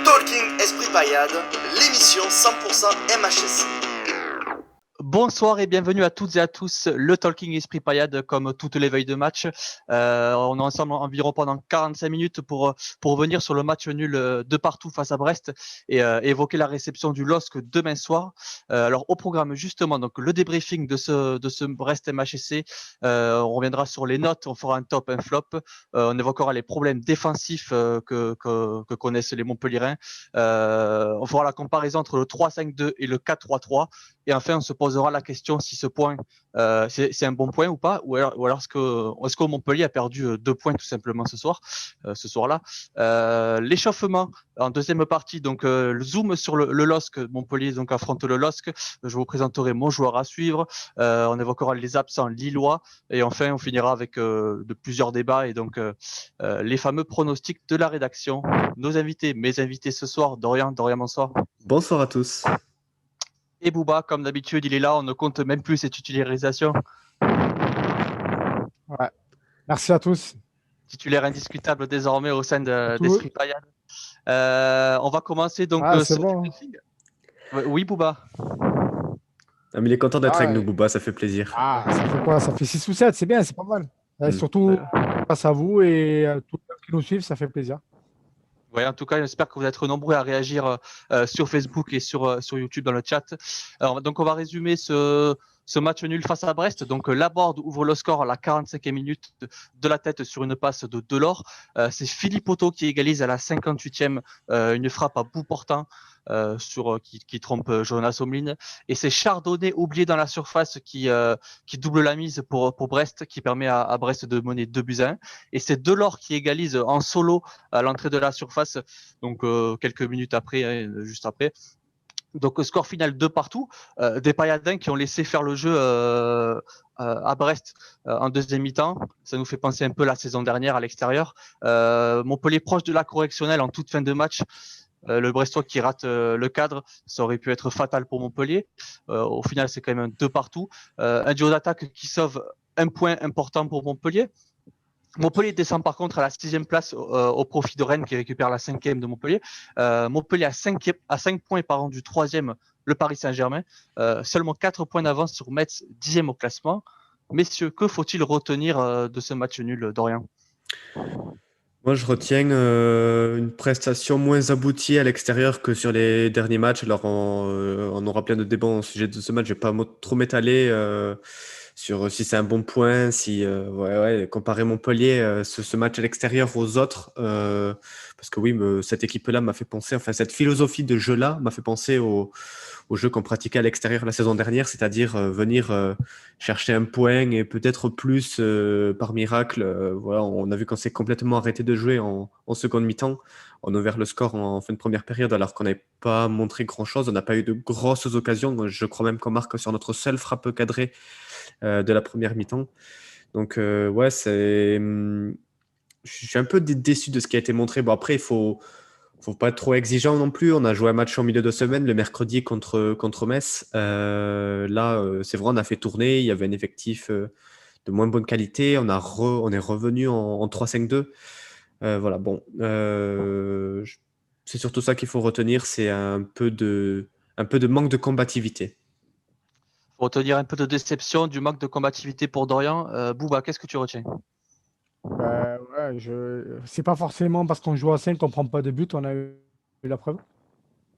Talking Esprit Payade, l'émission 100% MHSC. Bonsoir et bienvenue à toutes et à tous, le Talking Esprit Payade comme toutes les veilles de match. On est ensemble environ pendant 45 minutes pour revenir sur le match nul de partout face à Brest et évoquer la réception du LOSC demain soir. Alors au programme justement donc le débriefing de ce Brest MHSC. On reviendra sur les notes, on fera un top, un flop. On évoquera les problèmes défensifs que connaissent les Montpellierins. On fera la comparaison entre le 3-5-2 et le 4-3-3. Et enfin, on se posera la question si ce point, c'est un bon point ou pas, ou alors est-ce que Montpellier a perdu 2 points tout simplement ce soir-là. L'échauffement en deuxième partie, donc le zoom sur le LOSC. Montpellier donc affronte le LOSC. Je vous présenterai mon joueur à suivre. On évoquera les absents lillois et enfin on finira avec de plusieurs débats et donc les fameux pronostics de la rédaction. Mes invités ce soir, Dorian, bonsoir. Bonsoir à tous. Et Bouba, comme d'habitude, il est là, on ne compte même plus ses titularisations. Ouais. Merci à tous. Titulaire indiscutable désormais au sein d'Esprit Payade. On va commencer donc c'est bon. Oui, Bouba. Ah, mais il est content d'être avec nous, Bouba, ça fait plaisir. Ça fait quoi? Ça fait 6 ou 7, c'est bien, c'est pas mal. Surtout grâce à vous et à tous ceux qui nous suivent, ça fait plaisir. Ouais, en tout cas, j'espère que vous êtes nombreux à réagir sur Facebook et sur YouTube dans le chat. Alors, donc, on va résumer ce match nul face à Brest. Donc, Laborde ouvre le score à la 45e minute de la tête sur une passe de Delors. C'est Philippe Otto qui égalise à la 58e, une frappe à bout portant qui trompe Jonas Omlin. Et c'est Chardonnay oublié dans la surface qui double la mise pour Brest, qui permet à Brest de mener 2-1. Et c'est Delors qui égalise en solo à l'entrée de la surface, donc quelques minutes après, juste après. Donc score final 2 partout. Des Payadins qui ont laissé faire le jeu à Brest en deuxième mi-temps. Ça nous fait penser un peu la saison dernière à l'extérieur. Montpellier proche de la correctionnelle en toute fin de match. Le Brestois qui rate le cadre, ça aurait pu être fatal pour Montpellier. Au final, c'est quand même un 2 partout. Un duo d'attaque qui sauve un point important pour Montpellier. Montpellier descend par contre à la 6e place au profit de Rennes qui récupère la 5e de Montpellier. Montpellier à 5 points du 3e, le Paris Saint-Germain. Seulement 4 points d'avance sur Metz, 10e au classement. Messieurs, que faut-il retenir de ce match nul, Dorian ? Moi, je retiens une prestation moins aboutie à l'extérieur que sur les derniers matchs. Alors, on aura plein de débats au sujet de ce match. Je ne vais pas trop m'étaler sur si c'est un bon point, si comparer Montpellier, ce match à l'extérieur aux autres, parce que oui, cette équipe-là m'a fait penser, enfin cette philosophie de jeu-là m'a fait penser au jeu qu'on pratiquait à l'extérieur la saison dernière, c'est-à-dire venir chercher un point et peut-être plus par miracle. Voilà, on a vu qu'on s'est complètement arrêté de jouer en seconde mi-temps. On a ouvert le score en fin de première période alors qu'on n'avait pas montré grand-chose. On n'a pas eu de grosses occasions. Je crois même qu'on marque sur notre seule frappe cadrée de la première mi-temps. Donc je suis un peu déçu de ce qui a été montré. Bon, après, il faut pas être trop exigeant non plus. On a joué un match en milieu de semaine, le mercredi contre Metz. C'est vrai, on a fait tourner. Il y avait un effectif de moins bonne qualité. On est revenu en 3-5-2. Voilà, bon. C'est surtout ça qu'il faut retenir. C'est un peu de manque de combativité. Pour retenir un peu de déception, du manque de combativité pour Dorian. Bouba, qu'est-ce que tu retiens ? C'est pas forcément parce qu'on joue à 5 qu'on prend pas de but, on a eu la preuve.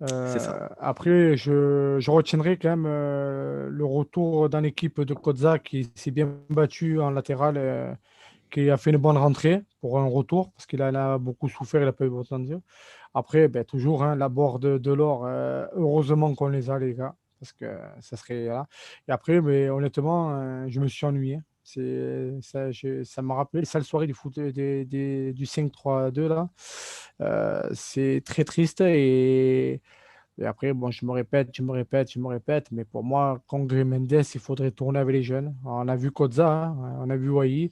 C'est ça. Après, je retiendrai quand même le retour dans l'équipe de Kozza qui s'est bien battu en latéral, qui a fait une bonne rentrée pour un retour, parce qu'il en a beaucoup souffert, il n'a pas eu autant de dire. Après, toujours Laborde de l'or, heureusement qu'on les a, les gars, parce que ça serait là. Et après, mais honnêtement, je me suis ennuyé. Ça m'a rappelé les sales soirées du foot du 5-3-2 là. C'est très triste et après, bon, je me répète, mais pour moi, Kangre Mendes, il faudrait tourner avec les jeunes. On a vu Kozza, hein, on a vu Wai,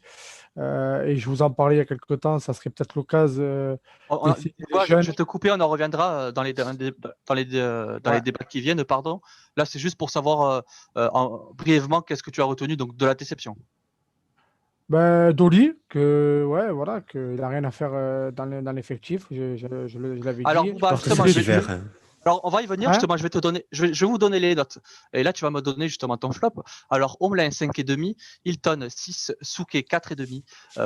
et je vous en parlais il y a quelques temps, ça serait peut-être l'occasion d'essayer les jeunes. Je vais te couper, on en reviendra dans les débats qui viennent, pardon. Là, c'est juste pour savoir brièvement qu'est-ce que tu as retenu donc, de la déception. Dolly, ouais, voilà, qu'il n'a rien à faire dans l'effectif, je l'avais Alors, dit. Bouba, Porte justement, cet hiver. alors, on va y venir, Hein? justement, je vais vous donner les notes. Et là, tu vas me donner justement ton flop. Alors, Omelin, 5,5, Hilton, 6, Souquet, 4,5,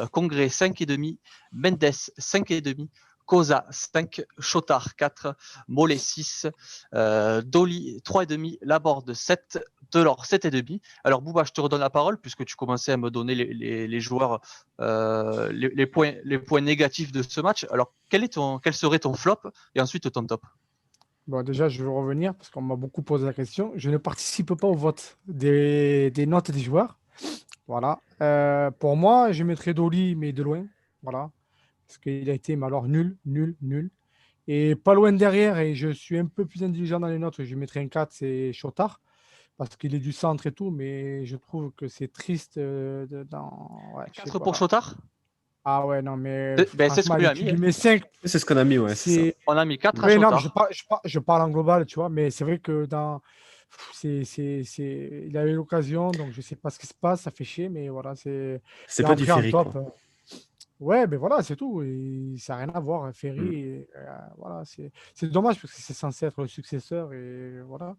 Congrès, 5,5, Mendes, 5,5, Cosa, 5, Chotard, 4, Mollet, 6, Dolly, 3,5, Laborde, 7, Delors, 7,5. Alors, Bouba, je te redonne la parole puisque tu commençais à me donner les joueurs, les points négatifs de ce match. Alors, quel serait ton flop et ensuite ton top? Bon, déjà, je veux revenir parce qu'on m'a beaucoup posé la question. Je ne participe pas au vote des notes des joueurs. Voilà. Pour moi, je mettrais Dolly, mais de loin. Voilà. Parce qu'il a été, mais alors, nul, nul, nul. Et pas loin derrière, et je suis un peu plus intelligent dans les notes, je mettrais un 4, c'est Chotard. Parce qu'il est du centre et tout, mais je trouve que c'est triste Ouais, je sais 4 pour pas. Chotard? Ah ouais, non, mais Ben, c'est ce franchement, qu'on lui allez, a tu mis. lui Hein. mets 5. C'est ce qu'on a mis, ouais, c'est ça. C'est. On a mis 4 à Oui, non, mais je Chotard. parle, je parle en global, tu vois, mais c'est vrai que il a eu l'occasion, donc je sais pas ce qui se passe, ça fait chier, mais voilà, c'est. C'est Et pas du après, en Ferry, top, quoi. ouais, ben voilà, c'est tout. Et ça n'a rien à voir, Mm. Ferry, voilà, c'est dommage parce que c'est censé être le successeur, et voilà.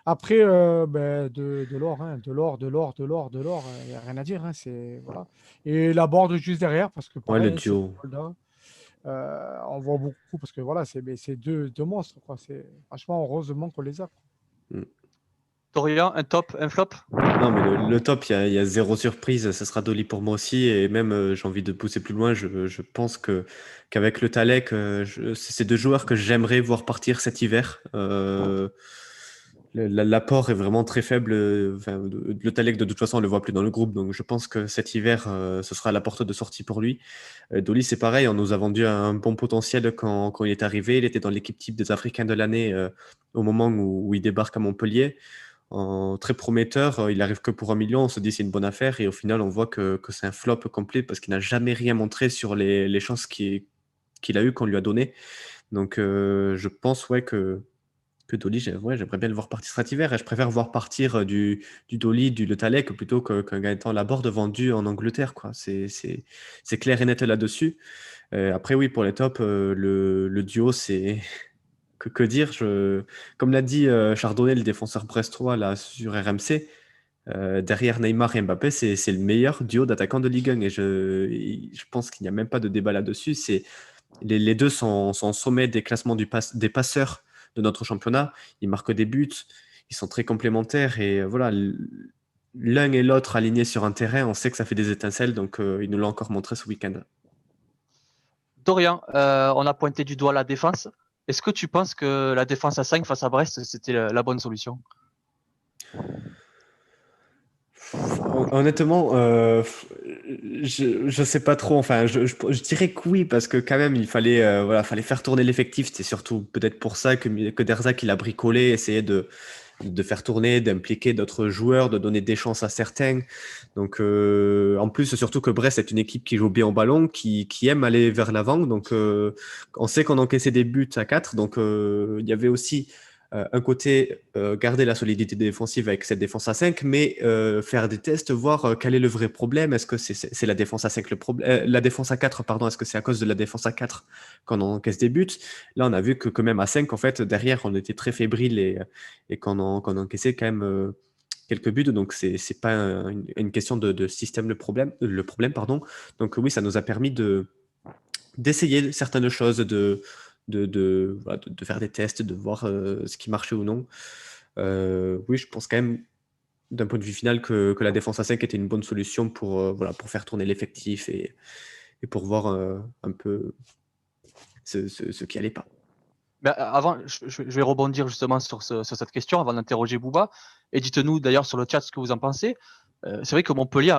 Après, de l'or, hein, de l'or, il n'y a rien à dire, hein, voilà. Et la board juste derrière, parce que Ouais, le pareil, c'est duo. Soldat. On voit beaucoup parce que voilà, c'est deux monstres, quoi. Franchement, heureusement qu'on les a. Mm. Dorian, un top, un flop? Non, mais le top, il y a zéro surprise. Ce sera Dolly pour moi aussi. Et même, j'ai envie de pousser plus loin. Je pense qu'avec le Talek, c'est deux joueurs que j'aimerais voir partir cet hiver. L'apport est vraiment très faible. Enfin, le Talek, de toute façon, on le voit plus dans le groupe. Donc, je pense que cet hiver, ce sera la porte de sortie pour lui. Dolly, c'est pareil. On nous a vendu un bon potentiel quand il est arrivé. Il était dans l'équipe type des Africains de l'année au moment où il débarque à Montpellier très prometteur. Il arrive que pour 1 million. On se dit c'est une bonne affaire. Et au final, on voit que c'est un flop complet parce qu'il n'a jamais rien montré sur les chances qu'il a eues qu'on lui a donné. Donc, je pense ouais, que Dolly, j'aimerais bien le voir partir cet hiver. Et je préfère voir partir du Dolly, du Le Talek plutôt qu'un Gaëtan Laborde vendu en Angleterre. Quoi. C'est clair et net là-dessus. Après, oui, pour les tops, le duo, c'est. Que dire Comme l'a dit Chardonnay, le défenseur brestois là, sur RMC, derrière Neymar et Mbappé, c'est le meilleur duo d'attaquants de Ligue 1. Et je pense qu'il n'y a même pas de débat là-dessus. Les deux sont au sommet des classements des passeurs de notre championnat. Ils marquent des buts, ils sont très complémentaires. Et voilà, l'un et l'autre alignés sur un terrain, on sait que ça fait des étincelles. Donc, ils nous l'ont encore montré ce week-end. Dorian, on a pointé du doigt la défense. Est-ce que tu penses que la défense à 5 face à Brest, c'était la bonne solution? Honnêtement, je sais pas trop. Enfin, je dirais que oui, parce que quand même, il fallait, voilà, fallait faire tourner l'effectif. C'était surtout peut-être pour ça que Derzac il a bricolé, essayé de faire tourner, d'impliquer d'autres joueurs, de donner des chances à certains. Donc, en plus, surtout que Brest est une équipe qui joue bien au ballon, qui aime aller vers l'avant. Donc, on sait qu'on encaissait des buts à 4. Donc, il y avait aussi un côté garder la solidité défensive avec cette défense à 5, mais faire des tests, voir quel est le vrai problème. Est-ce que c'est la défense à 5 le problème, la défense à 4, pardon, est-ce que c'est à cause de la défense à 4 qu'on encaisse des buts? Là, on a vu que même à 5, en fait, derrière, on était très fébrile et qu'on encaissait quand même quelques buts. Donc, c'est pas une question de système le problème, pardon. Donc, oui, ça nous a permis d'essayer certaines choses, voilà, de faire des tests, de voir ce qui marchait ou non. Oui, je pense quand même, d'un point de vue final, que la défense à 5 était une bonne solution voilà, pour faire tourner l'effectif et pour voir un peu ce qui allait pas. Ben, avant, je vais rebondir justement sur cette question avant d'interroger Bouba. Et dites-nous d'ailleurs sur le chat ce que vous en pensez. C'est vrai que Montpellier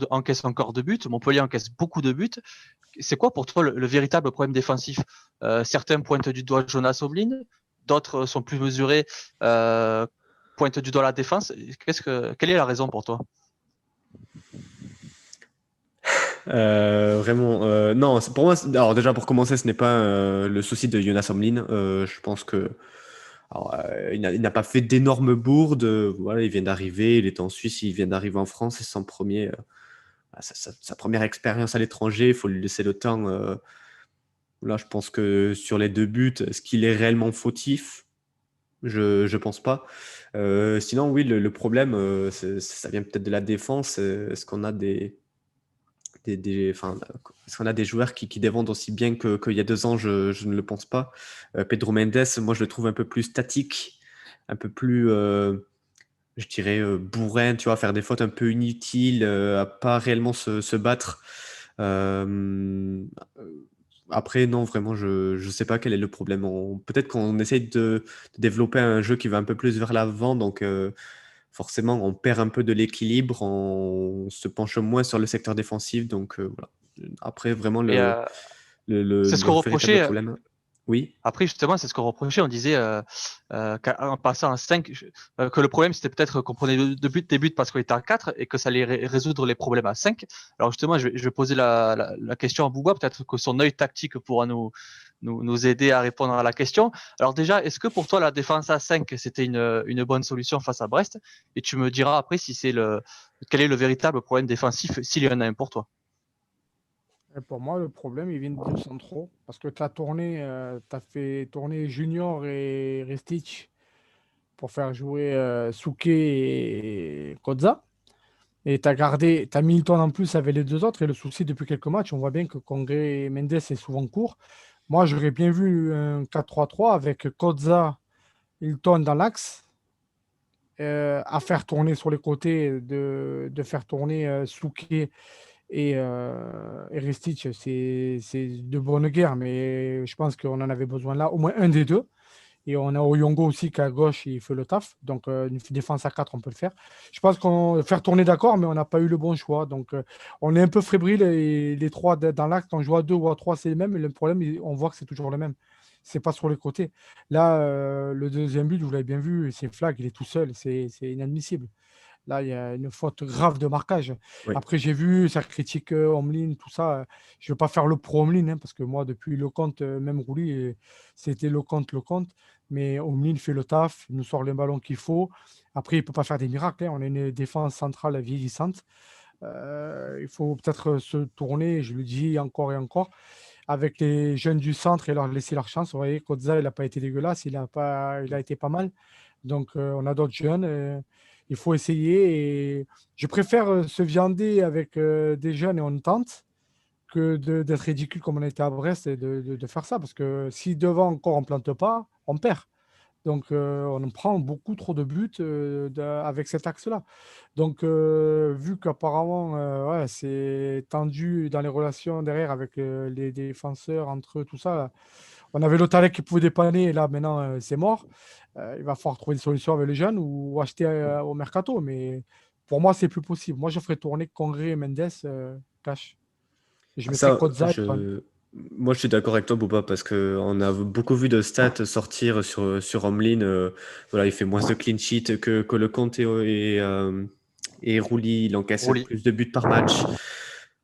encaisse encore de buts. Montpellier encaisse beaucoup de buts. C'est quoi pour toi le véritable problème défensif? Certains pointent du doigt Jonas Oblin, d'autres sont plus mesurés, pointent du doigt la défense. Quelle est la raison pour toi? Vraiment, non, pour moi, alors déjà pour commencer, ce n'est pas le souci de Jonas Omlin. Je pense que alors, il n'a pas fait d'énormes bourdes. Voilà, il vient d'arriver, il est en Suisse, il vient d'arriver en France, c'est son sa première expérience à l'étranger, il faut lui laisser le temps. Là, je pense que sur les 2 buts, est-ce qu'il est réellement fautif? Je pense pas. Sinon, oui, le problème, ça vient peut-être de la défense. Est-ce qu'on a est-ce qu'on a des joueurs qui défendent aussi bien qu'il y a 2 ans? Je ne le pense pas. Pedro Mendes, moi, je le trouve un peu plus statique, un peu plus, je dirais, bourrin, tu vois, faire des fautes un peu inutiles, à pas réellement se battre. Euh, Après, non, vraiment, je sais pas quel est le problème. Peut-être qu'on essaye de développer un jeu qui va un peu plus vers l'avant, donc forcément, on perd un peu de l'équilibre, on se penche moins sur le secteur défensif, donc voilà. Après, vraiment, Et c'est ce le qu'on véritable reprochait. problème. Oui. Après, justement, c'est ce qu'on reprochait. On disait qu'en passant à 5, que le problème, c'était peut-être qu'on prenait des buts parce qu'on était à 4 et que ça allait résoudre les problèmes à 5. Alors, justement, je vais poser la question à Bouba. Peut-être que son œil tactique pourra nous aider à répondre à la question. Alors, déjà, est-ce que pour toi, la défense à 5, c'était une bonne solution face à Brest? Et tu me diras après si quel est le véritable problème défensif, s'il y en a un pour toi. Et pour moi, le problème, il vient de centraux. Parce que tu as fait tourner Junior et Restich pour faire jouer Souquet et Kodza. Et tu as Milton en plus avec les 2 autres. Et le souci, depuis quelques matchs, on voit bien que Congré et Mendes est souvent court. Moi, j'aurais bien vu un 4-3-3 avec Kodza, Milton dans l'axe, à faire tourner sur les côtés, de faire tourner Souquet et Ristich. C'est de bonne guerre, mais je pense qu'on en avait besoin là, au moins un des deux. Et on a Oyongo aussi qui à gauche, il fait le taf. Donc, une défense à 4, on peut le faire. Je pense qu'on faire tourner d'accord, mais on n'a pas eu le bon choix. Donc, on est un peu fébrile et les trois dans l'axe, on joue à 2 ou à 3, c'est les mêmes. Mais le problème, on voit que c'est toujours le même. C'est pas sur les côtés. Là, le deuxième but, vous l'avez bien vu, c'est Flag, il est tout seul. C'est inadmissible. Là, il y a une faute grave de marquage. Oui. Après, j'ai vu, ça critique Omlin, tout ça. Je ne veux pas faire le pro Omlin, hein, parce que moi, depuis Lecomte, même Rouli, c'était Lecomte. Mais Omlin fait le taf, il nous sort les ballons qu'il faut. Après, il ne peut pas faire des miracles, hein. On a une défense centrale vieillissante. Il faut peut-être se tourner, je le dis encore et encore, avec les jeunes du centre et leur laisser leur chance. Vous voyez, Kodza, il n'a pas été dégueulasse, il a été pas mal. Donc, on a d'autres jeunes. Il faut essayer. Et je préfère se viander avec des jeunes et on tente que d'être ridicule comme on a été à Brest et de faire ça. Parce que si devant encore on ne plante pas, on perd. Donc, on prend beaucoup trop de buts avec cet axe-là. Donc, vu qu'apparemment, ouais, c'est tendu dans les relations derrière avec les défenseurs, entre eux, tout ça, on avait Lotalek qui pouvait dépanner, et là, maintenant, c'est mort. Il va falloir trouver une solution avec les jeunes ou acheter au mercato. Mais pour moi, c'est plus possible. Moi, je ferais tourner Congré et Mendes cash. Et je mettrais Ça, Kodza et Ton. moi, je suis d'accord avec toi, Bouba, parce qu'on a beaucoup vu de stats sortir sur Omlin. Voilà, il fait moins de clean sheet que Lecomte et Rouli. Il encaisse Rouli. plus de buts par match.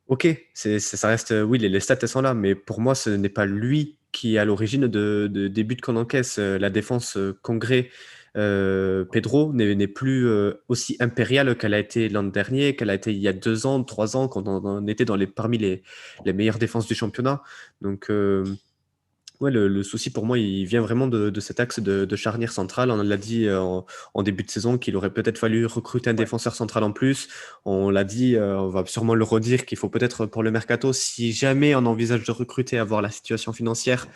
Ok, ça reste. Oui, les stats, elles sont là, mais pour moi, ce n'est pas lui qui est à l'origine des buts qu'on encaisse. La défense Congré, Pedro n'est plus aussi impériale qu'elle a été l'an dernier, qu'elle a été il y a 2 ans, 3 ans, quand on était parmi les meilleures défenses du championnat. Donc, ouais, le souci pour moi, il vient vraiment de cet axe de charnière centrale. On l'a dit en début de saison qu'il aurait peut-être fallu recruter un Ouais. défenseur central en plus. On l'a dit, on va sûrement le redire qu'il faut peut-être pour le mercato, si jamais on envisage de recruter, avoir la situation financière,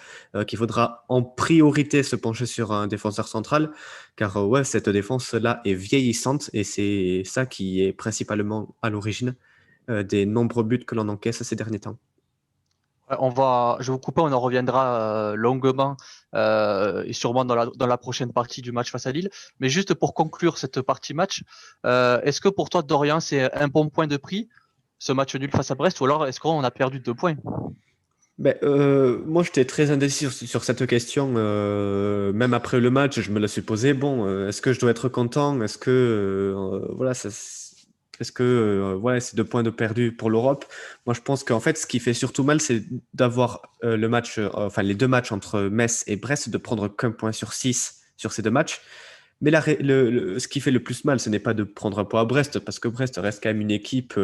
qu'il faudra en priorité se pencher sur un défenseur central, car ouais, cette défense-là est vieillissante et c'est ça qui est principalement à l'origine des nombreux buts que l'on encaisse ces derniers temps. Je vais vous couper, on en reviendra longuement et sûrement dans la prochaine partie du match face à Lille. Mais juste pour conclure cette partie match, est-ce que pour toi, Dorian, c'est un bon point de prix, ce match nul face à Brest, ou alors est-ce qu'on a perdu 2 points? Ben, moi, j'étais très indécis sur cette question. Même après le match, je me la suis posée. Bon, est-ce que je dois être content? Voilà, est-ce que voilà, c'est 2 points de perdu pour l'Europe? Moi, je pense qu'en fait, ce qui fait surtout mal, c'est d'avoir enfin les 2 matchs entre Metz et Brest, de prendre qu'un point sur 6 sur ces 2 matchs. Mais ce qui fait le plus mal, ce n'est pas de prendre un point à Brest, parce que Brest reste quand même une équipe.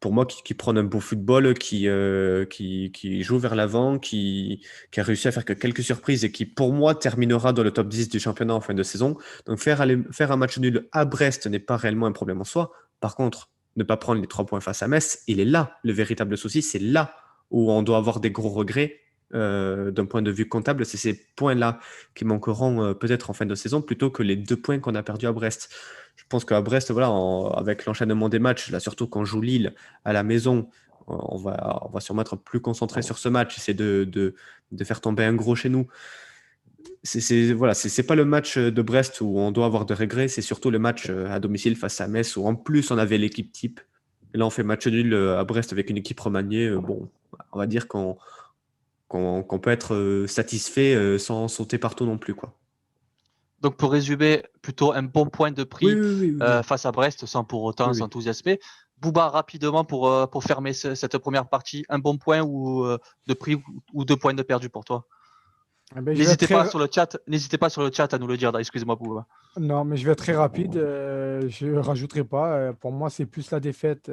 pour moi, qui prennent un beau football, qui joue vers l'avant, qui a réussi à faire que quelques surprises et qui, pour moi, terminera dans le top 10 du championnat en fin de saison. Donc, faire un match nul à Brest n'est pas réellement un problème en soi. Par contre, ne pas prendre les 3 points face à Metz, il est là. Le véritable souci, c'est là où on doit avoir des gros regrets d'un point de vue comptable. C'est ces points-là qui manqueront peut-être en fin de saison plutôt que les 2 points qu'on a perdus à Brest. Je pense qu'à Brest, voilà, avec l'enchaînement des matchs, là, surtout quand on joue Lille à la maison, on va sûrement être plus concentré sur ce match, essayer de faire tomber un gros chez nous. Voilà, c'est pas le match de Brest où on doit avoir de regrets, c'est surtout le match à domicile face à Metz où en plus on avait l'équipe type. Et là, on fait match nul à Brest avec une équipe remaniée. Bon, on va dire qu'on peut être satisfait sans sauter partout non plus, quoi. Donc, pour résumer, plutôt un bon point de Oui, prix oui, oui, oui. face à Brest, sans pour autant Oui, oui. s'enthousiasmer. Bouba, rapidement, pour fermer cette première partie, un bon point de prix ou 2 points de perdu pour toi? Eh ben, N'hésitez pas sur le chat à nous le dire. Excusez-moi, Bouba. Non, mais je vais être très rapide. Je ne rajouterai pas. Pour moi, c'est plus la défaite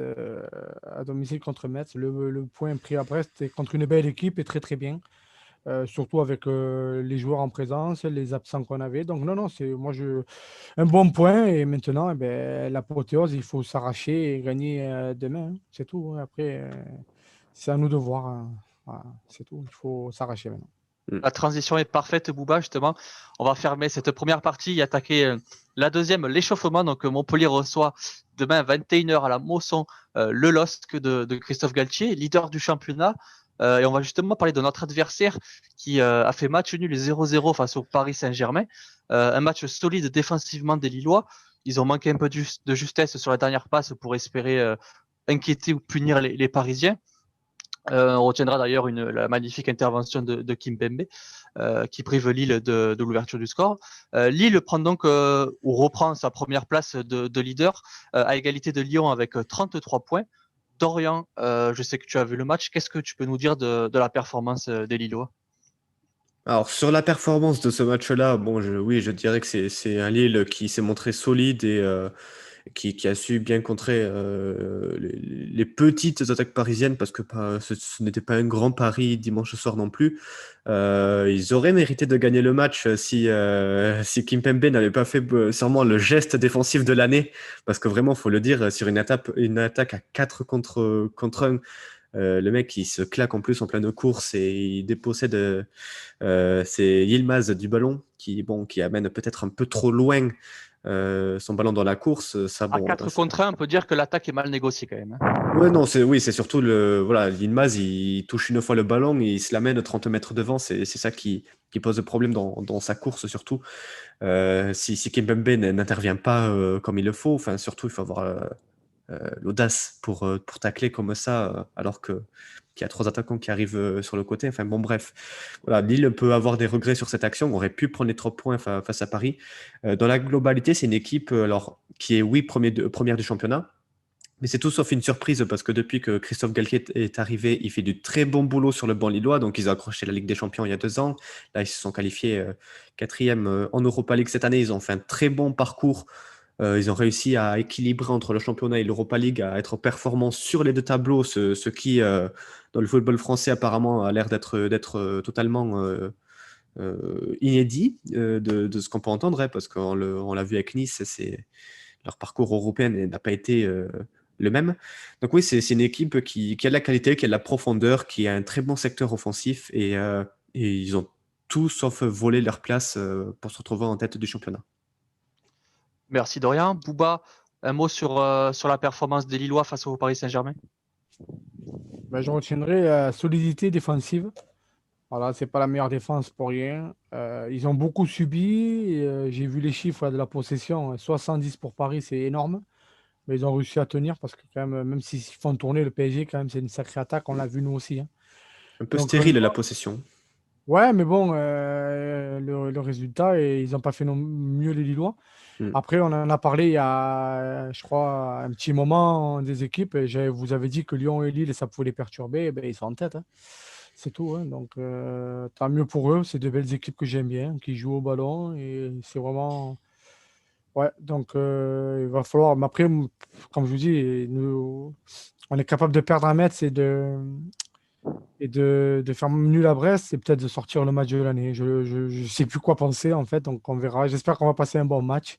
à domicile contre Metz. Le point pris à Brest est contre une belle équipe et très très bien. Surtout avec les joueurs en présence, les absents qu'on avait. Donc non, non, c'est un bon point. Et maintenant, eh ben, l'apothéose, il faut s'arracher et gagner demain, hein. C'est tout, hein. Après, c'est à nous de voir, hein. Voilà, c'est tout. Il faut s'arracher maintenant. La transition est parfaite, Bouba, justement. On va fermer cette première partie et attaquer la deuxième, l'échauffement. Donc, Montpellier reçoit demain à 21h à la Mosson le LOSC de Christophe Galtier, leader du championnat. Et on va justement parler de notre adversaire qui a fait match nul 0-0 face au Paris Saint-Germain. Un match solide défensivement des Lillois. Ils ont manqué un peu de justesse sur la dernière passe pour espérer inquiéter ou punir les Parisiens. On retiendra d'ailleurs la magnifique intervention de Kimpembe qui prive Lille de l'ouverture du score. Lille prend donc ou reprend sa première place de leader à égalité de Lyon avec 33 points. Dorian, je sais que tu as vu le match. Qu'est-ce que tu peux nous dire de la performance des Lillois? Alors, sur la performance de ce match-là, bon, oui, je dirais que c'est un Lille qui s'est montré solide et qui a su bien contrer les petites attaques parisiennes parce que ce n'était pas un grand pari dimanche soir non plus. Ils auraient mérité de gagner le match si Kimpembe n'avait pas fait sûrement le geste défensif de l'année parce que vraiment, faut le dire, sur une attaque à 4 contre 1, le mec, il se claque en plus en pleine course et il dépossède c'est Yilmaz du ballon qui amène peut-être un peu trop loin son ballon dans la course. Ça, À 4 contre 1, on peut dire que l'attaque est mal négociée quand même, hein. Ouais, non, c'est surtout voilà, Yilmaz, il touche une fois le ballon et il se l'amène 30 mètres devant. C'est ça qui pose le problème dans sa course surtout. Si Kimpembe n'intervient pas comme il le faut, enfin surtout il faut avoir l'audace pour tacler comme ça, alors qu'il y a 3 attaquants qui arrivent sur le côté. Enfin bon, bref. Voilà, Lille peut avoir des regrets sur cette action. On aurait pu prendre les 3 points face à Paris. Dans la globalité, c'est une équipe alors, qui est, oui, première du championnat. Mais c'est tout sauf une surprise parce que depuis que Christophe Galtier est arrivé, il fait du très bon boulot sur le banc lillois. Donc, ils ont accroché la Ligue des Champions il y a 2 ans. Là, ils se sont qualifiés 4e en Europa League cette année. Ils ont fait un très bon parcours. Ils ont réussi à équilibrer entre le championnat et l'Europa League, à être performants sur les 2 tableaux, ce qui, dans le football français, apparemment, a l'air d'être totalement inédit de ce qu'on peut entendre, hein, parce qu'on l'a vu avec Nice, leur parcours européen n'a pas été le même. Donc oui, c'est une équipe qui a de la qualité, qui a de la profondeur, qui a un très bon secteur offensif et ils ont tout sauf volé leur place pour se retrouver en tête du championnat. Merci Dorian. Bouba, un mot sur la performance des Lillois face au Paris Saint-Germain? Ben, je retiendrai la solidité défensive. Voilà, c'est pas la meilleure défense pour rien. Ils ont beaucoup subi. J'ai vu les chiffres de la possession. 70 pour Paris, c'est énorme. Mais ils ont réussi à tenir parce que quand même s'ils font tourner le PSG, quand même, c'est une sacrée attaque. On l'a vu nous aussi, hein. Un peu Donc, stérile la possession. ouais, mais bon, le résultat, et ils n'ont pas fait mieux les Lillois. Mm. Après, on en a parlé il y a, je crois, un petit moment des équipes. Et vous avez dit que Lyon et Lille, ça pouvait les perturber. Eh ben, ils sont en tête, hein. C'est tout, hein. Donc, tant mieux pour eux. C'est de belles équipes que j'aime bien, qui jouent au ballon. Et c'est vraiment Ouais, donc il va falloir. Mais après, comme je vous dis, nous, on est capable de perdre un match et de faire nul à Brest, et peut-être de sortir le match de l'année. Je sais plus quoi penser en fait, donc on verra. J'espère qu'on va passer un bon match.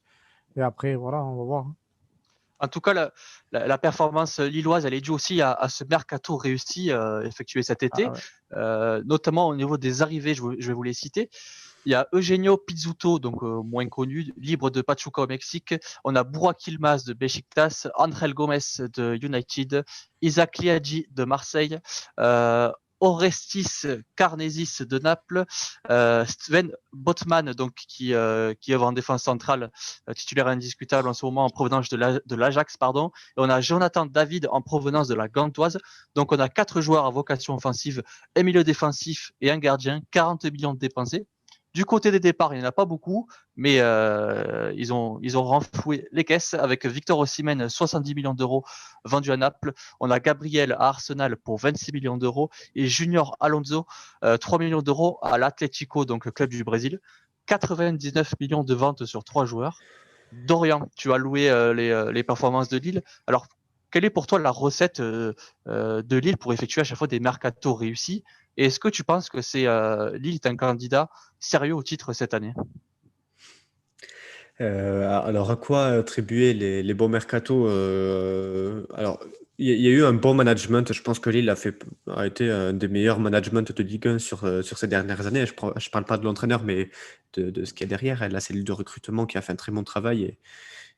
Et après, voilà, on va voir. En tout cas, la performance lilloise, elle est due aussi à ce mercato réussi effectué cet été, Ah ouais. notamment au niveau des arrivées, je vais vous les citer. Il y a Eugenio Pizzuto, donc moins connu, libre de Pachuca au Mexique. On a Burak Yilmaz de Beşiktaş, Angel Gomez de United, Isaac Liadji de Marseille, Orestis Karnesis de Naples, Sven Botman donc qui œuvre en défense centrale, titulaire indiscutable en ce moment en provenance de l'Ajax, pardon. Et on a Jonathan David en provenance de la Gantoise. Donc on a 4 joueurs à vocation offensive, un milieu défensif et un gardien, 40 millions dépensés. Du côté des départs, il n'y en a pas beaucoup, mais ils ont renfloué les caisses avec Victor Osimhen, 70 millions d'euros vendus à Naples. On a Gabriel à Arsenal pour 26 millions d'euros et Junior Alonso, 3 millions d'euros à l'Atlético, donc le club du Brésil. 99 millions de ventes sur 3 joueurs. Dorian, tu as loué les performances de Lille. Alors, quelle est pour toi la recette de Lille pour effectuer à chaque fois des mercatos réussis? Et est-ce que tu penses que Lille est un candidat sérieux au titre cette année? Alors, à quoi attribuer les bons mercatos? Alors, il y a eu un bon management. Je pense que Lille a été un des meilleurs managements de Ligue 1 sur ces dernières années. Je parle pas de l'entraîneur, mais de ce qu'il y a derrière. La cellule de recrutement qui a fait un très bon travail. Et,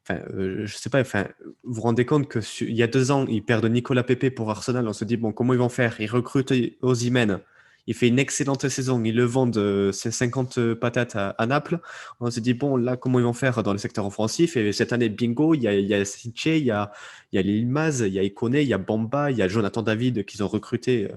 enfin, je sais pas. Enfin, vous vous rendez compte que il y a 2 ans, ils perdent Nicolas Pepe pour Arsenal. On se dit bon, comment ils vont faire? Ils recrutent Osimhen. Il fait une excellente saison. Ils le vendent ses 50 patates à Naples. On s'est dit, bon, là, comment ils vont faire dans le secteur offensif? Et cette année, bingo, il y a Siche, il y a Lilmaz, il y a Ikone, il y a Bamba, il y a Jonathan David qu'ils ont recruté,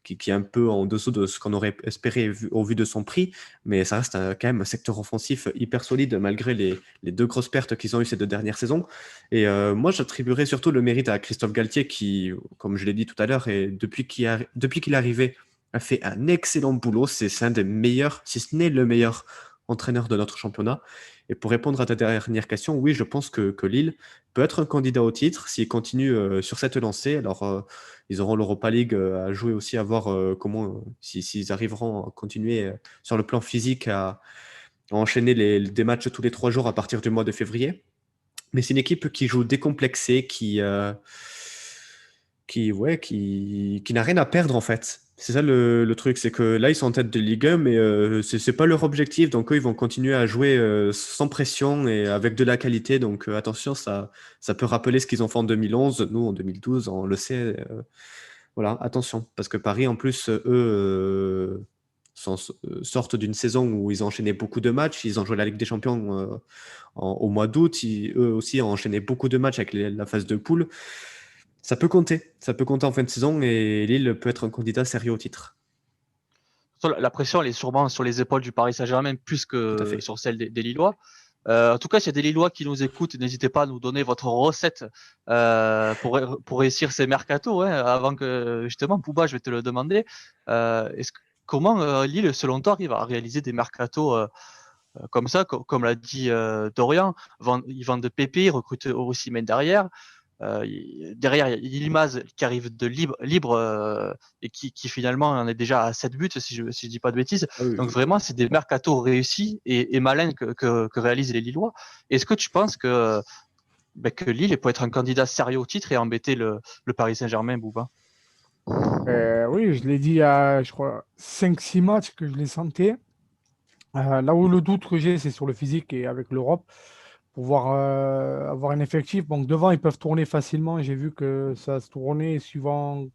qui est un peu en dessous de ce qu'on aurait espéré au vu de son prix. Mais ça reste quand même un secteur offensif hyper solide malgré les 2 grosses pertes qu'ils ont eues ces 2 dernières saisons. Et moi, j'attribuerais surtout le mérite à Christophe Galtier qui, comme je l'ai dit tout à l'heure, depuis qu'il est arrivé, a fait un excellent boulot. C'est un des meilleurs, si ce n'est le meilleur entraîneur de notre championnat. Et pour répondre à ta dernière question, oui, je pense que Lille peut être un candidat au titre s'il continue sur cette lancée. Alors, ils auront l'Europa League à jouer aussi, à voir s'ils arriveront à continuer sur le plan physique à enchaîner des matchs tous les 3 jours à partir du mois de février. Mais c'est une équipe qui joue décomplexée, qui n'a rien à perdre en fait. C'est ça le truc, c'est que là ils sont en tête de Ligue 1, mais c'est pas leur objectif, donc eux ils vont continuer à jouer sans pression et avec de la qualité, donc attention, ça peut rappeler ce qu'ils ont fait en 2011, nous en 2012, on le sait, voilà, attention, parce que Paris en plus, eux sortent d'une saison où ils ont enchaîné beaucoup de matchs, ils ont joué la Ligue des Champions au mois d'août, eux aussi ont enchaîné beaucoup de matchs avec la phase de poule. Ça peut compter en fin de saison et Lille peut être un candidat sérieux au titre. La pression, elle est sûrement sur les épaules du Paris Saint-Germain plus Tout à que fait. sur celle des Lillois. En tout cas, s'il y a des Lillois qui nous écoutent, n'hésitez pas à nous donner votre recette pour réussir ces mercatos. Hein, avant que, justement, Pouba, je vais te le demander. Comment Lille, selon toi, arrive à réaliser des mercatos comme ça, comme l'a dit Dorian? Ils vendent de Pépé, ils recrutent Osimhen derrière. Derrière, il y a Yilmaz qui arrive de libre et qui finalement en est déjà à 7 buts, si je dis pas de bêtises. Ah oui, Donc oui. vraiment, c'est des mercatos réussis et malins que réalisent les Lillois. Est-ce que tu penses que Lille peut être un candidat sérieux au titre et embêter le Paris Saint-Germain, Bouba? Oui, je l'ai dit il y a, je crois, 5-6 matchs que je les sentais. Là où le doute que j'ai, c'est sur le physique et avec l'Europe. Pouvoir avoir un effectif. Donc devant, ils peuvent tourner facilement. J'ai vu que ça se tournait suivant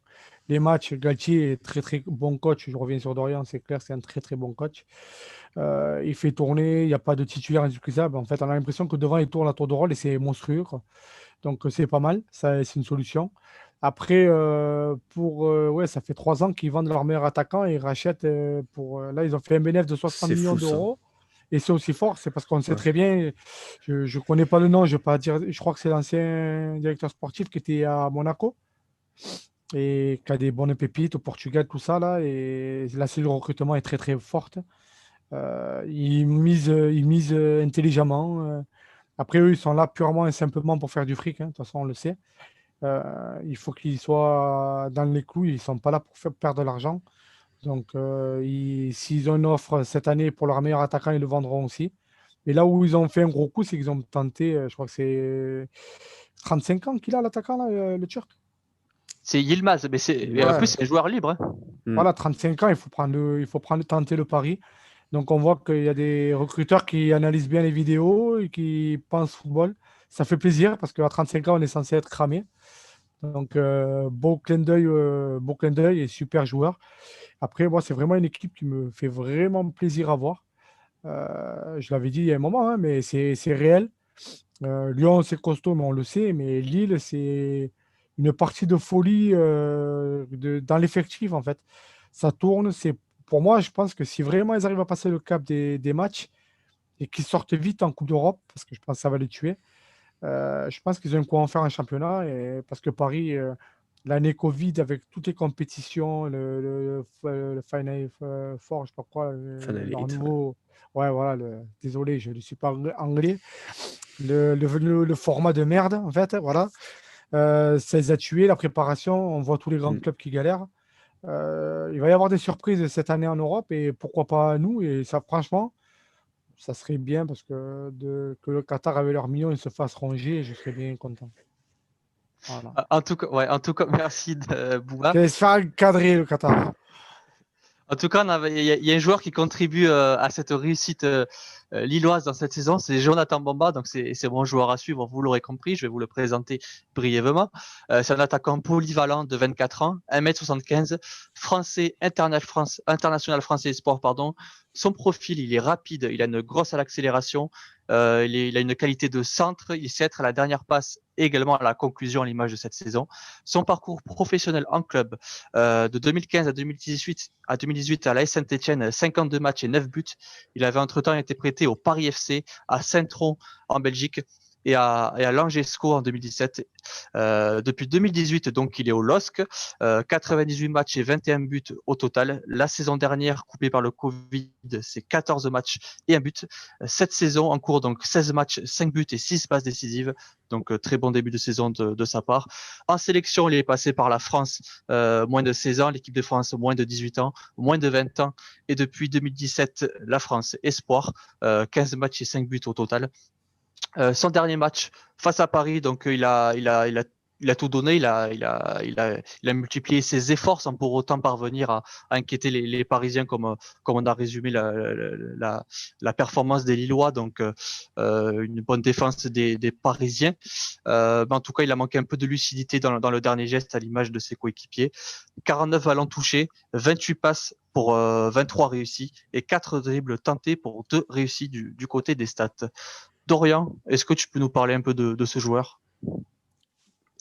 les matchs. Galtier est très très bon coach. Je reviens sur Dorian, c'est clair, c'est un très très bon coach. Il fait tourner, il n'y a pas de titulaire indiscutable. En fait, on a l'impression que devant, il tourne à tour de rôle et c'est monstrueux, quoi. Donc c'est pas mal, ça c'est une solution. Après, ouais, ça fait 3 ans qu'ils vendent leur meilleur attaquant et ils rachètent là, ils ont fait un bénéfice de 60 C'est millions fou ça. d'euros. Et c'est aussi fort, c'est parce qu'on sait Ouais. très bien, je ne connais pas le nom, je vais pas dire, je crois que c'est l'ancien directeur sportif qui était à Monaco et qui a des bonnes pépites au Portugal, tout ça là. Et la cellule de recrutement est très très forte. Ils misent intelligemment. Après, eux, ils sont là purement et simplement pour faire du fric, hein, de toute façon, on le sait. Il faut qu'ils soient dans les clous, ils ne sont pas là pour faire perdre de l'argent. Donc, s'ils ont une offre cette année pour leur meilleur attaquant, ils le vendront aussi. Mais là où ils ont fait un gros coup, c'est qu'ils ont tenté, je crois que c'est 35 ans qu'il a, l'attaquant, là, le Turc. C'est Yilmaz, mais en Ouais, plus, c'est un joueur libre, hein. voilà, 35 ans, tenter le pari. Donc, on voit qu'il y a des recruteurs qui analysent bien les vidéos et qui pensent football. Ça fait plaisir parce qu'à 35 ans, on est censé être cramé. Donc, beau clin d'œil et super joueur. Après, moi, c'est vraiment une équipe qui me fait vraiment plaisir à voir. Je l'avais dit il y a un moment, hein, mais c'est réel. Lyon, c'est costaud, mais on le sait. Mais Lille, c'est une partie de folie dans l'effectif, en fait. Ça tourne. Pour moi, je pense que si vraiment ils arrivent à passer le cap des matchs et qu'ils sortent vite en Coupe d'Europe, parce que je pense que ça va les tuer, je pense qu'ils ont quoi en faire un championnat. Parce que Paris, l'année Covid, avec toutes les compétitions, le Final Four, je sais pas quoi, Final leur Eight, ouais. nouveau. Ouais, voilà, désolé, je ne suis pas anglais. Le format de merde, en fait, voilà. Ça les a tués, la préparation. On voit tous les grands Mm. clubs qui galèrent. Il va y avoir des surprises cette année en Europe et pourquoi pas nous. Et ça, franchement, ça serait bien parce que le Qatar avec leurs millions, ils se fassent ronger et je serais bien content. Voilà. En tout cas, merci Bouba. Qu'il allait se faire encadrer le Qatar. En tout cas, il y a un joueur qui contribue à cette réussite lilloise dans cette saison, c'est Jonathan Bamba, donc c'est mon joueur à suivre, vous l'aurez compris, je vais vous le présenter brièvement. C'est un attaquant polyvalent de 24 ans, 1m75, français, international français sport, pardon. Son profil, il est rapide, il a une grosse à l'accélération, il a une qualité de centre, il sait être à la dernière passe et également à la conclusion à l'image de cette saison. Son parcours professionnel en club, de 2015 à 2018 à la Saint-Etienne, 52 matchs et 9 buts. Il avait entre-temps été prêté au Paris FC, à Saint-Tron en Belgique et à Langesco en 2017. Depuis 2018, donc, il est au LOSC. 98 matchs et 21 buts au total. La saison dernière, coupée par le Covid, c'est 14 matchs et un but. Cette saison en cours, donc 16 matchs, 5 buts et 6 passes décisives. Donc, très bon début de saison de sa part. En sélection, il est passé par la France, moins de 16 ans, l'équipe de France, moins de 18 ans, moins de 20 ans. Et depuis 2017, la France Espoir, 15 matchs et 5 buts au total. Son dernier match face à Paris, donc il a tout donné, il a multiplié ses efforts sans pour autant parvenir à inquiéter les Parisiens comme on a résumé la performance des Lillois, donc une bonne défense des Parisiens. Mais en tout cas, il a manqué un peu de lucidité dans le dernier geste à l'image de ses coéquipiers. 49 ballons touchés, 28 passes pour 23 réussis et 4 dribbles tentés pour 2 réussis du côté des stats. Dorian, est-ce que tu peux nous parler un peu de ce joueur?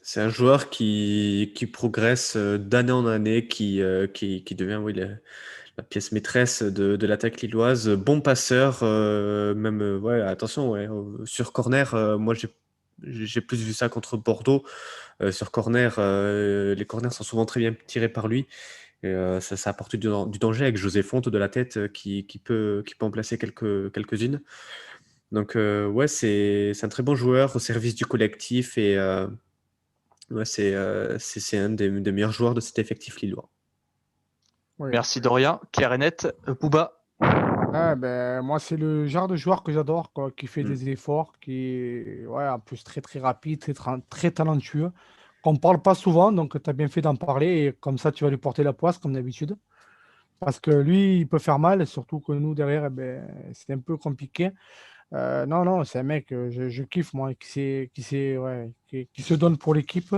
C'est un joueur qui progresse d'année en année, qui devient oui, la pièce maîtresse de l'attaque lilloise. Bon passeur, même, ouais, attention, ouais, sur corner, moi j'ai plus vu ça contre Bordeaux. Sur corner, les corners sont souvent très bien tirés par lui. Et, ça apporte du danger avec José Fonte de la tête qui peut en placer quelques-unes. Donc, ouais, c'est un très bon joueur au service du collectif et ouais, c'est un des meilleurs joueurs de cet effectif lillois. Oui. Merci Dorian, clair et net. Bouba, Ah, ben, moi, c'est le genre de joueur que j'adore, quoi, qui fait Mm. des efforts, qui est ouais, en plus très très rapide, très talentueux, qu'on ne parle pas souvent, donc tu as bien fait d'en parler, et comme ça tu vas lui porter la poisse, comme d'habitude. Parce que lui, il peut faire mal, surtout que nous, derrière, eh ben, c'est un peu compliqué. Non, non, c'est un mec, je kiffe, moi, qui se donne pour l'équipe.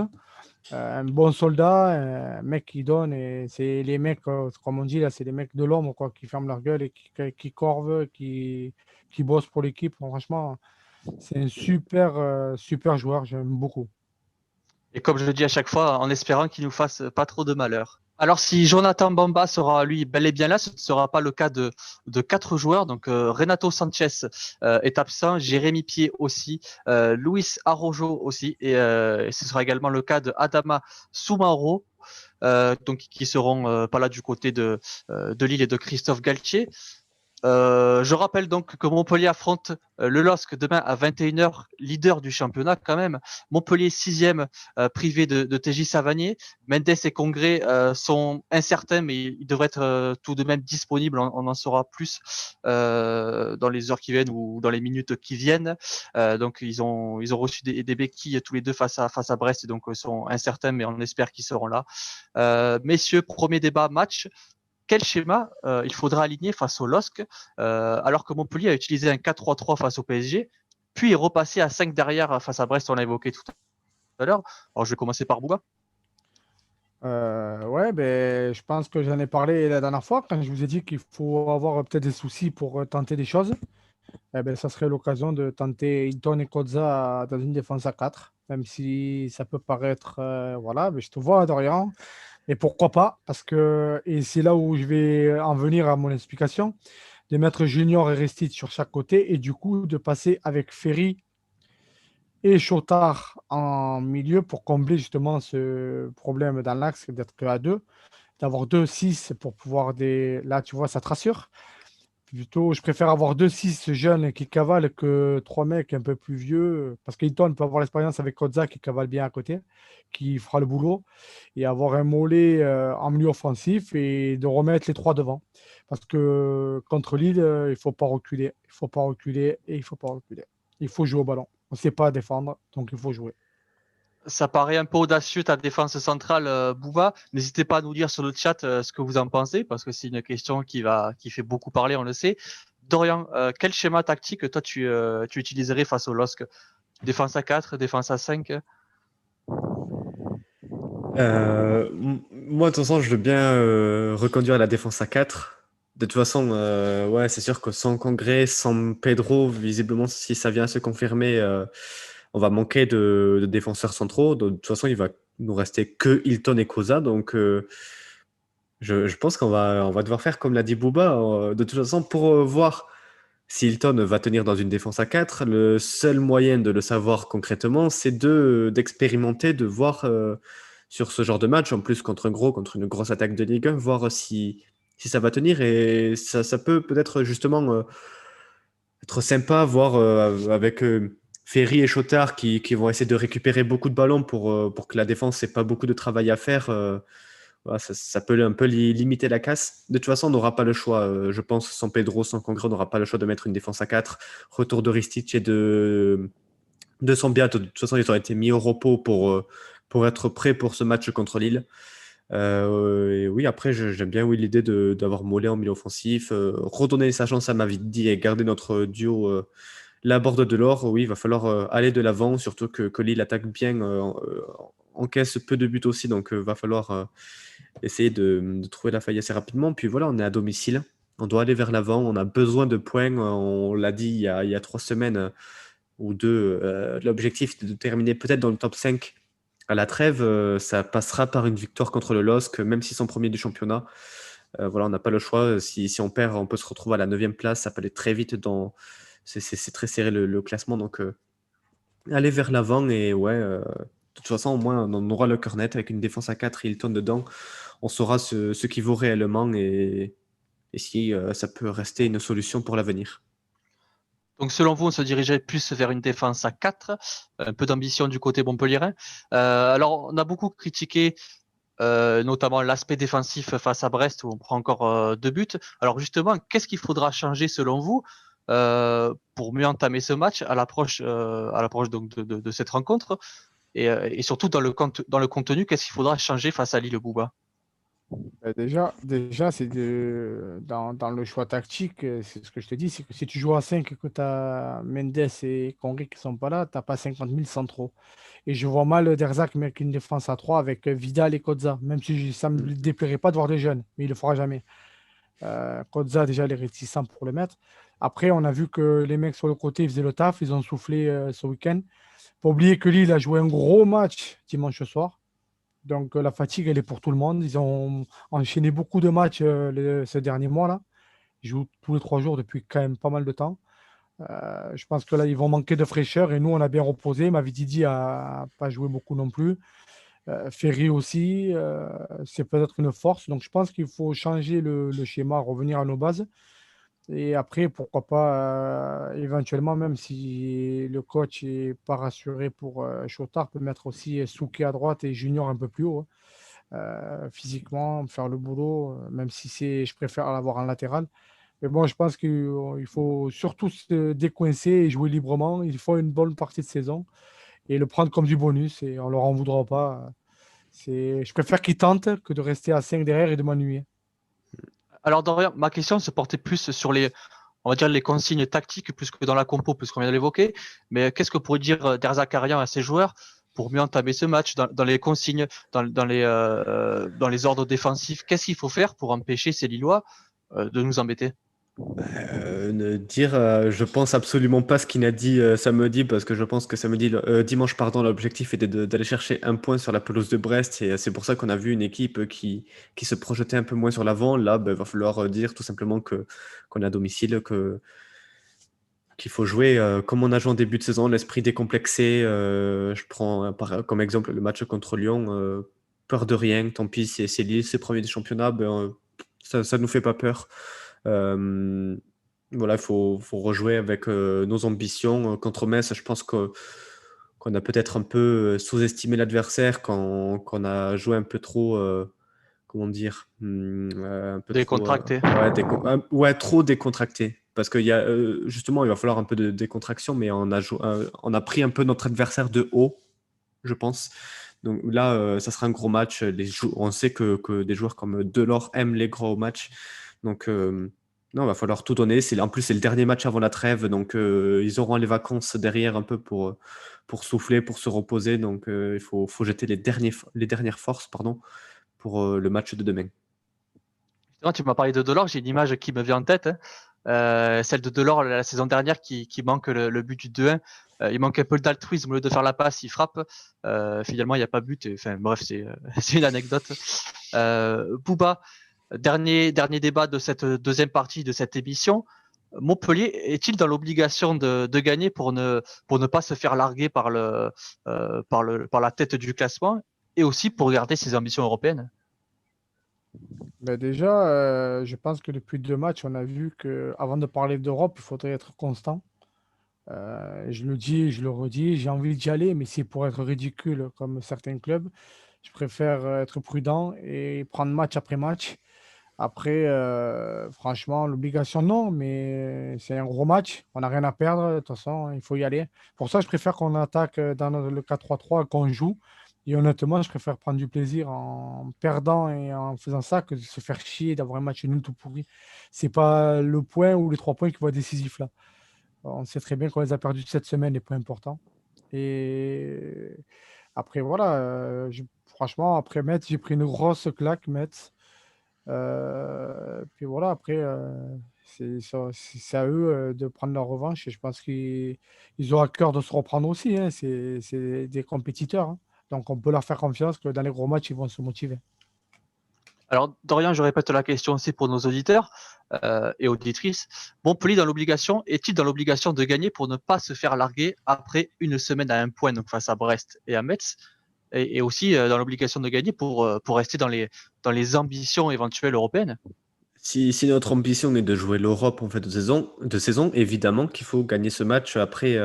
Un bon soldat, un mec qui donne, et c'est les mecs, comme on dit là, c'est les mecs de l'ombre, quoi, qui ferment leur gueule et qui corvent, qui bossent pour l'équipe. Franchement, c'est un super joueur, j'aime beaucoup. et comme je le dis à chaque fois, en espérant qu'il nous fasse pas trop de malheur. Alors si Jonathan Bamba sera lui bel et bien là, ce ne sera pas le cas de 4 joueurs. Donc Renato Sanchez est absent, Jérémy Pied aussi, Luis Arrojo aussi, et ce sera également le cas de Adama Soumaro, donc qui seront pas là du côté de Lille et de Christophe Galtier. Je rappelle donc que Montpellier affronte le LOSC demain à 21h, leader du championnat quand même. Montpellier 6e, privé de TJ Savanier. Mendes et Congré sont incertains, mais ils devraient être tout de même disponibles. On en saura plus dans les heures qui viennent ou dans les minutes qui viennent. Donc ils ont reçu des béquilles tous les deux face à Brest, et donc sont incertains, mais on espère qu'ils seront là. Messieurs, premier débat match. Quel schéma il faudra aligner face au LOSC, alors que Montpellier a utilisé un 4-3-3 face au PSG, puis est repassé à 5 derrière face à Brest, on l'a évoqué tout à l'heure. Alors je vais commencer par Bouba. Ouais, ben, je pense que j'en ai parlé la dernière fois quand je vous ai dit qu'il faut avoir peut-être des soucis pour tenter des choses. Eh ben, ça serait l'occasion de tenter Hilton et Kodza dans une défense à 4, même si ça peut paraître. Voilà, mais je te vois, Dorian. Et pourquoi pas? Parce que, et c'est là où je vais en venir à mon explication, de mettre Junior et Restit sur chaque côté et du coup de passer avec Ferry et Chotard en milieu pour combler justement ce problème dans l'axe d'être que à 2, d'avoir 2-6 pour pouvoir des. Là, tu vois, ça te rassure. Plutôt, je préfère avoir 2-6 jeunes qui cavalent que 3 mecs un peu plus vieux. Parce qu'Hilton peut avoir l'expérience avec Kodza qui cavale bien à côté, qui fera le boulot. Et avoir un Mollet en milieu offensif et de remettre les 3 devant. Parce que contre Lille, il ne faut pas reculer. Il ne faut pas reculer et il ne faut pas reculer. Il faut jouer au ballon. On ne sait pas défendre, donc il faut jouer. Ça paraît un peu audacieux ta défense centrale, Bouba. N'hésitez pas à nous dire sur le chat ce que vous en pensez, parce que c'est une question qui fait beaucoup parler, on le sait. Dorian, quel schéma tactique toi tu utiliserais face au LOSC? Défense à 4, défense à 5? Moi, de toute façon, je veux bien reconduire la défense à 4. De toute façon, ouais, c'est sûr que sans Congré, sans Pedro, visiblement, si ça vient à se confirmer, on va manquer de défenseurs centraux. De toute façon, il va nous rester que Hilton et Koza. Donc, je pense qu'on va devoir faire comme l'a dit Bouba. De toute façon, pour voir si Hilton va tenir dans une défense à 4, le seul moyen de le savoir concrètement, c'est d'expérimenter, de voir sur ce genre de match, en plus contre une grosse attaque de Ligue 1, voir si ça va tenir. Et ça peut peut-être justement être sympa, voir avec Ferry et Chotard qui vont essayer de récupérer beaucoup de ballons pour que la défense n'ait pas beaucoup de travail à faire. Voilà, ça peut un peu limiter la casse. De toute façon, on n'aura pas le choix. Je pense, sans Pedro, sans Congré, on n'aura pas le choix de mettre une défense à 4. Retour de Ristic et de Sambiat. De toute façon, ils ont été mis au repos pour être prêts pour ce match contre Lille. Et oui, après, j'aime bien l'idée d'avoir Mollet en milieu offensif, redonner sa chance à Mavidi et garder notre duo la Borde de l'or. Oui, il va falloir aller de l'avant, surtout que Lille attaque bien, encaisse peu de buts aussi, donc va falloir essayer de trouver la faille assez rapidement. Puis voilà, on est à domicile, on doit aller vers l'avant, on a besoin de points. On l'a dit il y a 3 semaines ou 2. L'objectif est de terminer peut-être dans le top 5 à la trêve. Ça passera par une victoire contre le LOSC, même s'ils sont premiers du championnat. Voilà, on n'a pas le choix. Si on perd, on peut se retrouver à la 9e place. Ça peut aller très vite. C'est très serré le classement. Donc, aller vers l'avant. Et ouais, de toute façon, au moins, on aura le cœur net avec une défense à 4 et Hilton dedans. On saura ce qui vaut réellement et si ça peut rester une solution pour l'avenir. Donc selon vous, on se dirigeait plus vers une défense à 4, un peu d'ambition du côté montpelliérain. Alors on a beaucoup critiqué notamment l'aspect défensif face à Brest où on prend encore 2 buts. Alors justement, qu'est-ce qu'il faudra changer selon vous pour mieux entamer ce match à l'approche donc de cette rencontre et surtout dans le contenu, qu'est-ce qu'il faudra changer face à Lille, Bouba? Déjà c'est dans le choix tactique, c'est ce que je te dis, c'est que si tu joues à 5 et que tu as Mendes et Congré qui ne sont pas là, tu n'as pas 50 000 centraux. Et je vois mal Derzak mettre une défense à 3 avec Vidal et Kodza, même si ça ne me déplairait pas de voir des jeunes, mais il ne le fera jamais. Kodza, déjà, il est réticent pour le mettre. Après, on a vu que les mecs sur le côté, ils faisaient le taf, ils ont soufflé ce week-end. Faut oublier que Lille a joué un gros match dimanche soir. Donc la fatigue, elle est pour tout le monde. Ils ont enchaîné beaucoup de matchs ces derniers mois-là. Ils jouent tous les 3 jours depuis quand même pas mal de temps. Je pense que là, ils vont manquer de fraîcheur et nous, on a bien reposé. Mavididi a pas joué beaucoup non plus. Ferry aussi, c'est peut-être une force. Donc je pense qu'il faut changer le schéma, revenir à nos bases Et après, pourquoi pas, éventuellement, même si le coach n'est pas rassuré pour Chotard, peut mettre aussi Souquet à droite et Junior un peu plus haut, hein. Physiquement, faire le boulot, même si je préfère l'avoir en latéral. Mais bon, je pense qu'il faut surtout se décoincer et jouer librement. Il faut une bonne partie de saison et le prendre comme du bonus et on ne leur en voudra pas. Je préfère qu'ils tentent que de rester à 5 derrière et de m'ennuyer. Alors Dorian, ma question se portait plus sur on va dire les consignes tactiques plus que dans la compo, puisqu'on vient de l'évoquer. Mais qu'est-ce que pourrait dire Derzakarian à ses joueurs pour mieux entamer ce match dans les consignes, dans les ordres défensifs? Qu'est-ce qu'il faut faire pour empêcher ces Lillois de nous embêter? Je pense absolument pas ce qu'il a dit samedi, parce que je pense que dimanche, pardon, l'objectif était d'aller chercher un point sur la pelouse de Brest, et c'est pour ça qu'on a vu une équipe qui se projetait un peu moins sur l'avant. Là, il va falloir dire tout simplement qu'on est à domicile, qu'il faut jouer comme on a joué en début de saison, l'esprit décomplexé. Je prends comme exemple le match contre Lyon. Peur de rien, tant pis, c'est Lille, c'est premier du championnat, ça nous fait pas peur. Voilà, il faut rejouer avec nos ambitions. Contre Metz, je pense qu'on a peut-être un peu sous-estimé l'adversaire quand a joué un peu trop, comment dire, un peu trop, Décontracté. ouais, trop décontracté. Parce qu'il y a justement, il va falloir un peu de décontraction, mais on a pris un peu notre adversaire de haut, je pense. Donc là, ça sera un gros match. On sait que des joueurs comme Delors aiment les gros matchs. Donc, non, il va falloir tout donner. En plus, c'est le dernier match avant la trêve. Donc, ils auront les vacances derrière un peu pour souffler, pour se reposer. Donc, il faut jeter les dernières forces pour le match de demain. Justement, tu m'as parlé de Delors, j'ai une image qui me vient en tête, hein. Celle de Delors la saison dernière qui manque le but du 2-1. Il manque un peu d'altruisme, au lieu de faire la passe, il frappe. Finalement, il n'y a pas but. Enfin, bref, c'est une anecdote. Bouba, dernier débat de cette deuxième partie de cette émission. Montpellier est-il dans l'obligation de gagner pour ne pas se faire larguer par la tête du classement et aussi pour garder ses ambitions européennes? Ben déjà, je pense que depuis 2 matchs, on a vu qu'avant de parler d'Europe, il faudrait être constant. Je le dis, je le redis, j'ai envie d'y aller, mais c'est pour être ridicule comme certains clubs. Je préfère être prudent et prendre match après match. Après, franchement, l'obligation, non, mais c'est un gros match. On n'a rien à perdre. De toute façon, il faut y aller. Pour ça, je préfère qu'on attaque dans le 4-3-3, qu'on joue. Et honnêtement, je préfère prendre du plaisir en perdant et en faisant ça que de se faire chier, d'avoir un match nul tout pourri. C'est pas le point ou les 3 points qui vont être décisifs là. On sait très bien qu'on les a perdus cette semaine, les points importants. Et après, voilà, franchement, après Metz, j'ai pris une grosse claque, Metz. Puis voilà, après, c'est à eux de prendre leur revanche. Et je pense qu'ils ont à cœur de se reprendre aussi, hein. C'est des compétiteurs, hein. Donc on peut leur faire confiance que dans les gros matchs, ils vont se motiver. Alors, Dorian, je répète la question aussi pour nos auditeurs et auditrices. Montpellier est-il dans l'obligation de gagner pour ne pas se faire larguer après une semaine à un point, donc face à Brest et à Metz, et aussi dans l'obligation de gagner pour rester dans les ambitions éventuelles européennes? Si notre ambition est de jouer l'Europe en fait de saison, évidemment qu'il faut gagner ce match après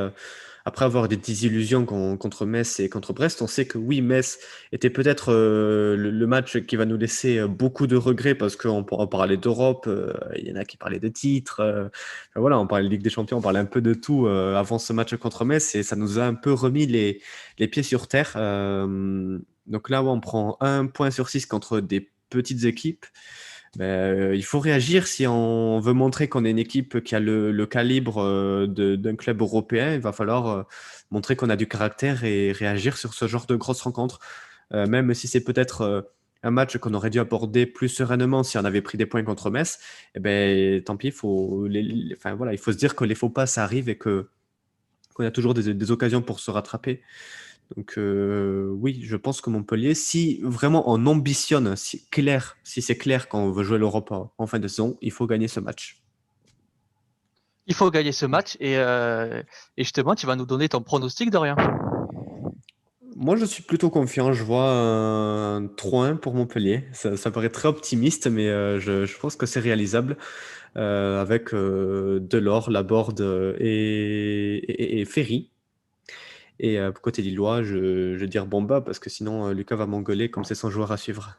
avoir des désillusions contre Metz et contre Brest. On sait que oui, Metz était peut-être le match qui va nous laisser beaucoup de regrets parce qu'on parlait d'Europe, il y en a qui parlaient de titres, enfin, voilà, on parlait de Ligue des Champions, on parlait un peu de tout avant ce match contre Metz et ça nous a un peu remis les pieds sur terre. Donc là, ouais, on prend 1 point sur 6 contre des petites équipes. Il faut réagir si on veut montrer qu'on est une équipe qui a le calibre d'un club européen. Il va falloir montrer qu'on a du caractère et réagir sur ce genre de grosses rencontres. Même si c'est peut-être un match qu'on aurait dû aborder plus sereinement si on avait pris des points contre Metz, tant pis, enfin, voilà, il faut se dire que les faux pas, ça arrive et qu'on a toujours des occasions pour se rattraper. Donc oui, je pense que Montpellier, si vraiment on ambitionne, si c'est clair quand on veut jouer l'Europe en fin de saison, il faut gagner ce match. Il faut gagner ce match et justement, tu vas nous donner ton pronostic, Dorian. Moi, je suis plutôt confiant. Je vois un 3-1 pour Montpellier. Ça paraît très optimiste, mais je pense que c'est réalisable avec Delors, Laborde et Ferry. Et côté Lillois, je vais dire Bomba parce que sinon Lucas va m'engueuler comme c'est son joueur à suivre.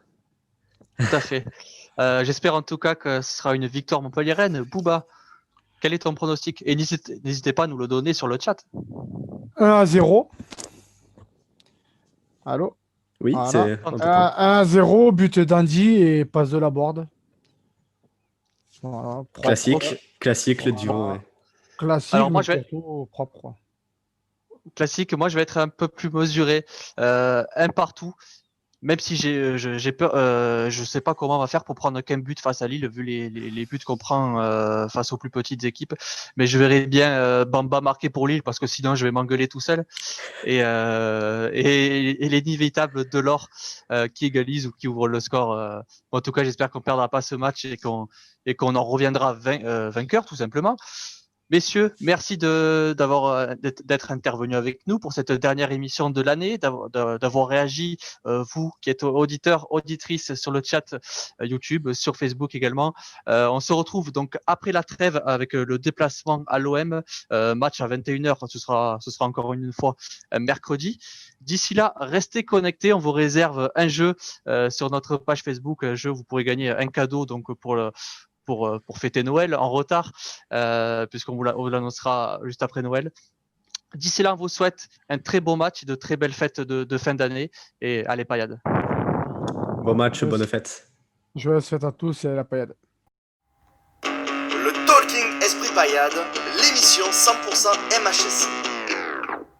Tout à fait. J'espère en tout cas que ce sera une victoire montpelliéraine. Bouba, quel est ton pronostic? Et n'hésitez pas à nous le donner sur le chat. 1-0. Allô? Oui, Voilà. c'est on t'entend. 1-0, but d'Andy et passe de la board. Voilà, propre. Classique le duo. Voilà. Ouais. Classique, Alors moi, mais je vais, surtout propre. classique, moi je vais être un peu plus mesuré. Un partout. Même si j'ai peur, je sais pas comment on va faire pour prendre qu'un but face à Lille, vu les buts qu'on prend face aux plus petites équipes. Mais je verrais bien Bamba marquer pour Lille parce que sinon je vais m'engueuler tout seul. Et l'inévitable Delors qui égalise ou qui ouvre le score. En tout cas, j'espère qu'on perdra pas ce match et qu'on en reviendra vainqueur tout simplement. Messieurs, merci d'être intervenus avec nous pour cette dernière émission de l'année, d'avoir réagi, vous qui êtes auditeurs, auditrices sur le chat YouTube, sur Facebook également. On se retrouve donc après la trêve avec le déplacement à l'OM, match à 21h, ce sera encore une fois mercredi. D'ici là, restez connectés, on vous réserve un jeu sur notre page Facebook, un jeu, vous pourrez gagner un cadeau donc pour fêter Noël en retard, puisqu'on vous l'annoncera juste après Noël. D'ici là, on vous souhaite un très beau match, de très belles fêtes de fin d'année. Et allez, paillade. Bon match, bonne fête. Joyeuse fête à tous et à la paillade. Le Talking Esprit Paillade, l'émission 100% MHSC.